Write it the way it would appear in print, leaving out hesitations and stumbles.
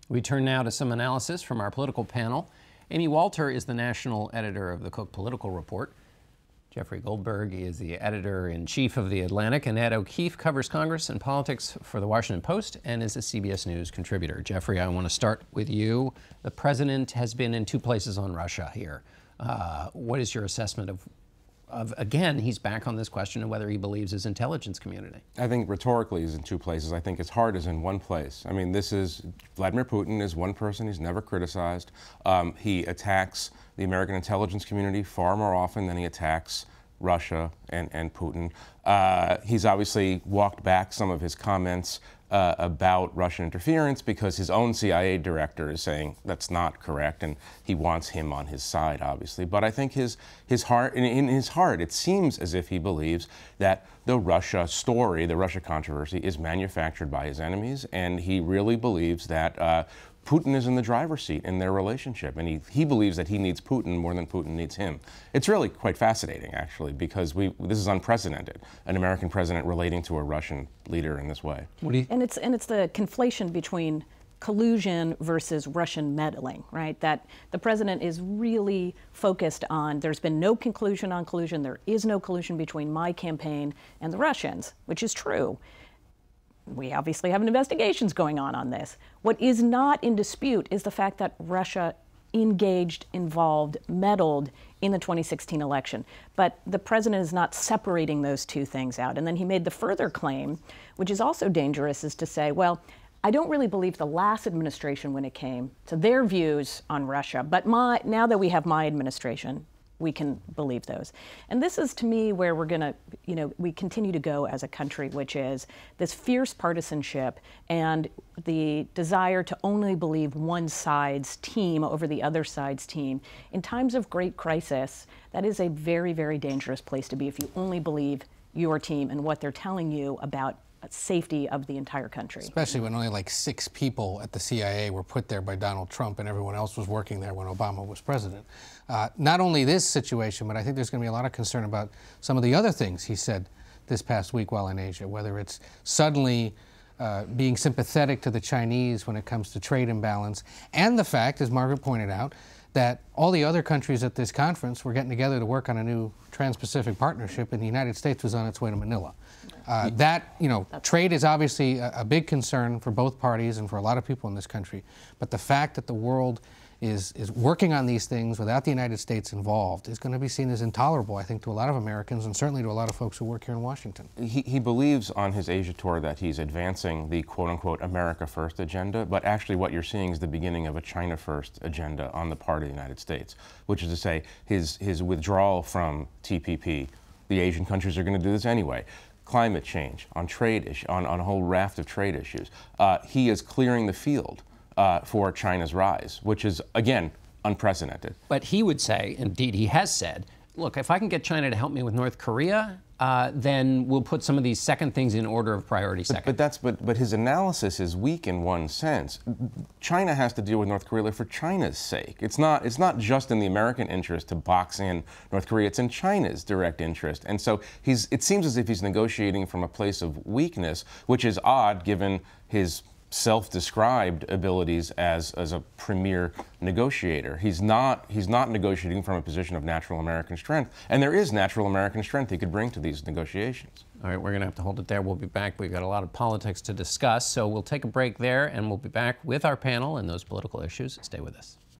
We turn now to some analysis from our political panel. Amy Walter is the national editor of the Cook Political Report. Jeffrey Goldberg is the editor-in-chief of The Atlantic, and Ed O'Keefe covers Congress and politics for The Washington Post and is a CBS News contributor. Jeffrey, I want to start with you. The president has been in two places on Russia here. What is your assessment of, again, he's back on this question of whether he believes his intelligence community? I think rhetorically he's in two places. I think his heart is in one place. I mean, Vladimir Putin is one person he's never criticized. He attacks the American intelligence community far more often than he attacks Russia and Putin. He's obviously walked back some of his comments about Russian interference because his own CIA director is saying that's not correct, and he wants him on his side, obviously. But I think his heart, in his heart, it seems as if he believes that the Russia story, the Russia controversy, is manufactured by his enemies, and he really believes that Putin is in the driver's seat in their relationship, and he believes that he needs Putin more than Putin needs him. It's really quite fascinating, actually, because this is unprecedented, an American president relating to a Russian leader in this way. And it's the conflation between collusion versus Russian meddling, right? That the president is really focused on, there's been no conclusion on collusion, there is no collusion between my campaign and the Russians, which is true. We obviously have investigations going on this. What is not in dispute is the fact that Russia engaged, involved, meddled in the 2016 election. But the president is not separating those two things out. And then he made the further claim, which is also dangerous, is to say, well, I don't really believe the last administration when it came to their views on Russia, but now that we have my administration, we can believe those. And this is, to me, where we're going to, we continue to go as a country, which is this fierce partisanship and the desire to only believe one side's team over the other side's team. In times of great crisis, that is a very, very dangerous place to be if you only believe your team and what they're telling you about safety of the entire country. Especially when only like 6 people at the CIA were put there by Donald Trump and everyone else was working there when Obama was president. Not only this situation, but I think there's going to be a lot of concern about some of the other things he said this past week while in Asia, whether it's suddenly being sympathetic to the Chinese when it comes to trade imbalance, and the fact, as Margaret pointed out, that all the other countries at this conference were getting together to work on a new Trans-Pacific partnership, and the United States was on its way to Manila. Trade is obviously a big concern for both parties and for a lot of people in this country. But the fact that the world is working on these things without the United States involved is going to be seen as intolerable, I think, to a lot of Americans and certainly to a lot of folks who work here in Washington. He believes on his Asia tour that he's advancing the quote-unquote America First agenda, but actually what you're seeing is the beginning of a China First agenda on the part of the United States, which is to say his withdrawal from TPP. The Asian countries are going to do this anyway. Climate change, on trade issues, on a whole raft of trade issues. He is clearing the field for China's rise, which is, again, unprecedented. But he would say, indeed he has said, look, if I can get China to help me with North Korea, then we'll put some of these second things in order of priority second. But his analysis is weak in one sense. China has to deal with North Korea for China's sake. It's not just in the American interest to box in North Korea. It's in China's direct interest. And so it seems as if he's negotiating from a place of weakness, which is odd given his self-described abilities as a premier negotiator. He's not negotiating from a position of natural American strength, and there is natural American strength he could bring to these negotiations. All right, we're going to have to hold it there. We'll be back. We've got a lot of politics to discuss, so we'll take a break there, and we'll be back with our panel and those political issues. Stay with us.